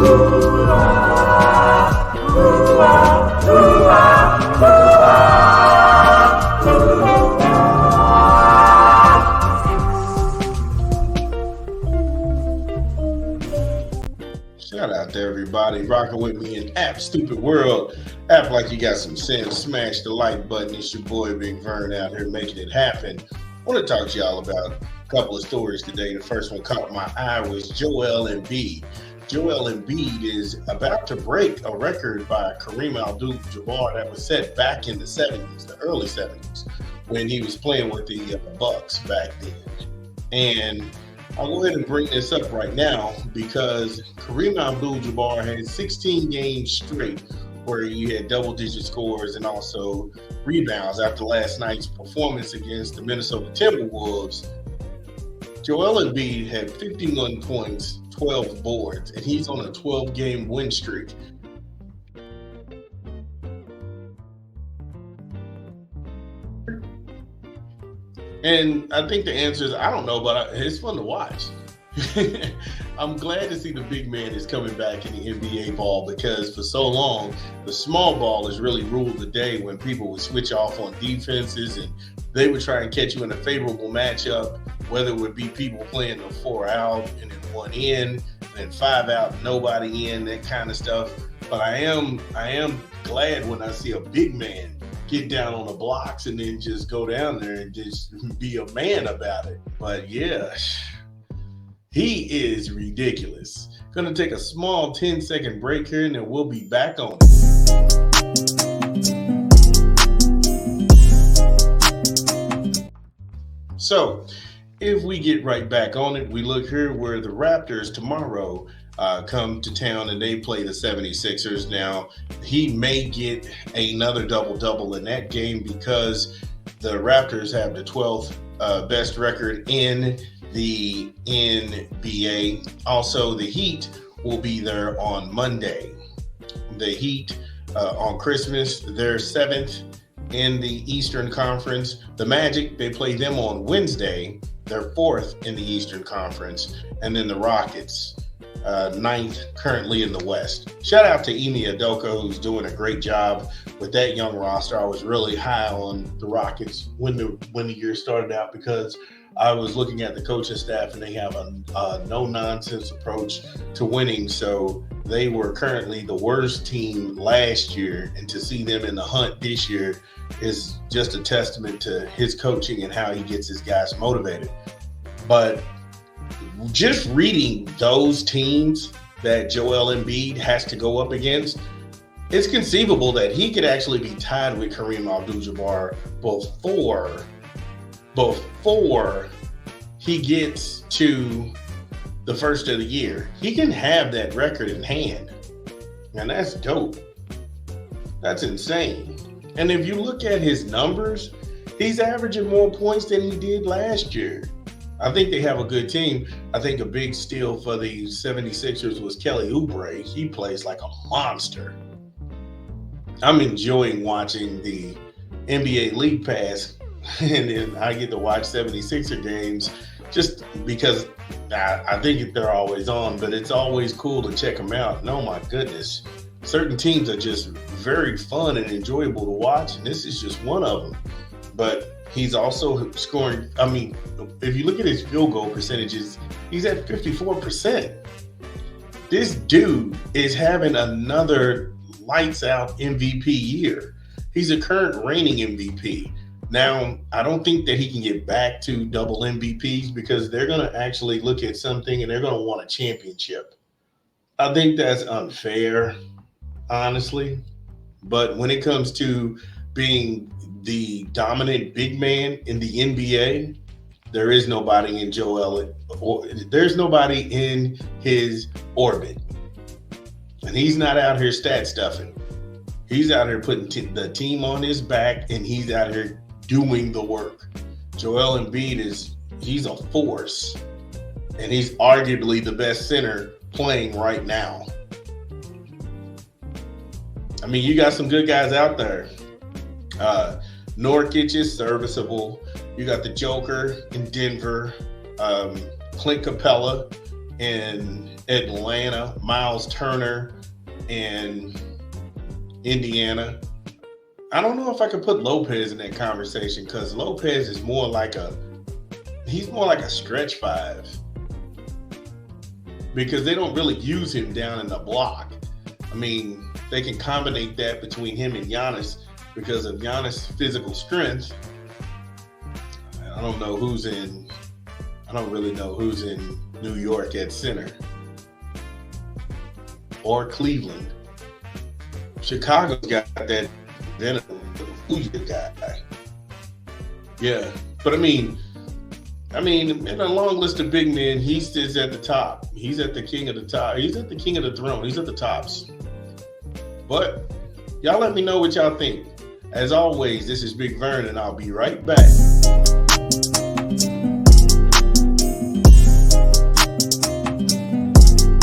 Shout out to everybody rocking with me in App Stupid World. App like you got some sense. Smash the like button. It's your boy Big Vern out here making it happen. I want to talk to y'all about a couple of stories today. The first one caught my eye was Joel Embid. Joel Embid is about to break a record by Kareem Abdul-Jabbar that was set back in the 70s, the early 70s, when he was playing with the Bucks back then. And I'll go ahead and bring this up right now because Kareem Abdul-Jabbar had 16 games straight where he had double-digit scores and also rebounds after last night's performance against the Minnesota Timberwolves. Joel Embid had 51 points, 12 boards, and he's on a 12-game win streak. And I think the answer is, I don't know, but it's fun to watch. I'm glad to see the big man is coming back in the NBA ball because for so long, the small ball has really ruled the day when people would switch off on defenses and they would try and catch you in a favorable matchup, whether it would be people playing the 4 out and then 1 in, and 5 out, nobody in, that kind of stuff. But I am glad when I see a big man get down on the blocks and then just go down there and just be a man about it. But yeah, he is ridiculous. Gonna take a small 10-second break here and then we'll be back on it. So if we get right back on it, we look here where the Raptors tomorrow come to town and they play the 76ers. Now, he may get another double-double in that game because the Raptors have the 12th best record in the NBA. Also, the Heat will be there on Monday. The Heat on Christmas, they're 7th in the Eastern Conference. The Magic, they play them on Wednesday. They're 4th in the Eastern Conference. And then the Rockets, 9th currently in the West. Shout out to Ime Udoka, who's doing a great job with that young roster. I was really high on the Rockets when the year started out because I was looking at the coaching staff and they have a no-nonsense approach to winning. So they were currently the worst team last year, and to see them in the hunt this year is just a testament to his coaching and how he gets his guys motivated. But just reading those teams that Joel Embid has to go up against, it's conceivable that he could actually be tied with Kareem Abdul-Jabbar before he gets to the first of the year. He can have that record in hand. And that's dope. That's insane. And if you look at his numbers, he's averaging more points than he did last year. I think they have a good team. I think a big steal for the 76ers was Kelly Oubre. He plays like a monster. I'm enjoying watching the NBA League Pass, and then I get to watch 76er games just because I think they're always on, but it's always cool to check them out. And oh my goodness, certain teams are just very fun and enjoyable to watch, and this is just one of them. But he's also scoring. I mean, if you look at his field goal percentages, he's at 54%. This dude is having another lights out MVP year. He's a current reigning MVP. Now, I don't think that he can get back to double MVPs because they're going to actually look at something and they're going to want a championship. I think that's unfair, honestly. But when it comes to being the dominant big man in the NBA, there is nobody in there's nobody in his orbit. And he's not out here stat stuffing. He's out here putting the team on his back, and he's out here doing the work. Joel Embid he's a force, and he's arguably the best center playing right now. I mean, you got some good guys out there. Nurkic is serviceable. You got the Joker in Denver. Clint Capella in Atlanta, Miles Turner in Indiana. I don't know if I could put Lopez in that conversation because Lopez is more like he's more like a stretch five because they don't really use him down in the block. I mean, they can combine that between him and Giannis because of Giannis' physical strength. I don't really know who's in New York at center or Cleveland. Chicago's got that guy. Yeah, but I mean, in a long list of big men, he sits at the top. He's at the king of the top. He's at the king of the throne. He's at the tops. But y'all let me know what y'all think. As always, this is Big Vern, and I'll be right back.